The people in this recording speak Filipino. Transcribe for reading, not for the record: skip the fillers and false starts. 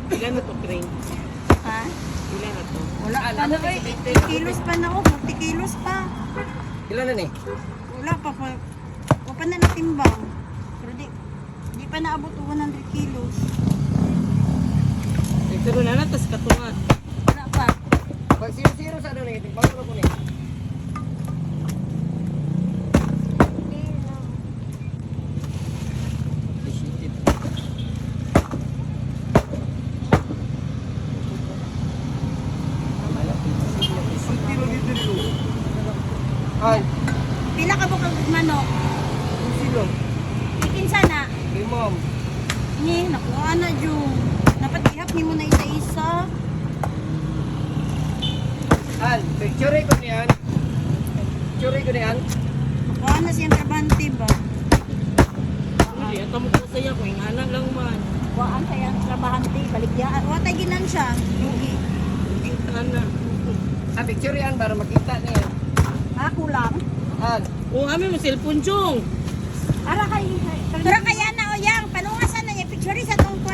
Ilan na to, Crane? Ha? Ilan na to? Wala pa na eh. 10 kilos pa na ako. 40 kilos pa. Ilan na ni? Wala pa pa. Wala pa na natimbang. Pero di pa naabot 100 kilos. Pero na tas katunga. Wala pa. Pag zero sa ano ni, timbang ko ni. Ay, Pila ka bukag manok? silo. Ikin sana. Hey, ma'am. Ni, nakuha na Jung. Napatihap ni mo na isa-isa. An, picture ko niyan. Picture ko niyan. Nakuha na siyang trabante ba? Hindi, at mo ko saya ko, ingana lang man. Nakuhaan siyang trabante. Baligyaan. Watay ginan siya. Yugi. Ingana. Ah, picture yan para makita niya. Ha, kulang. An, O, amin mo cellphone, Chong.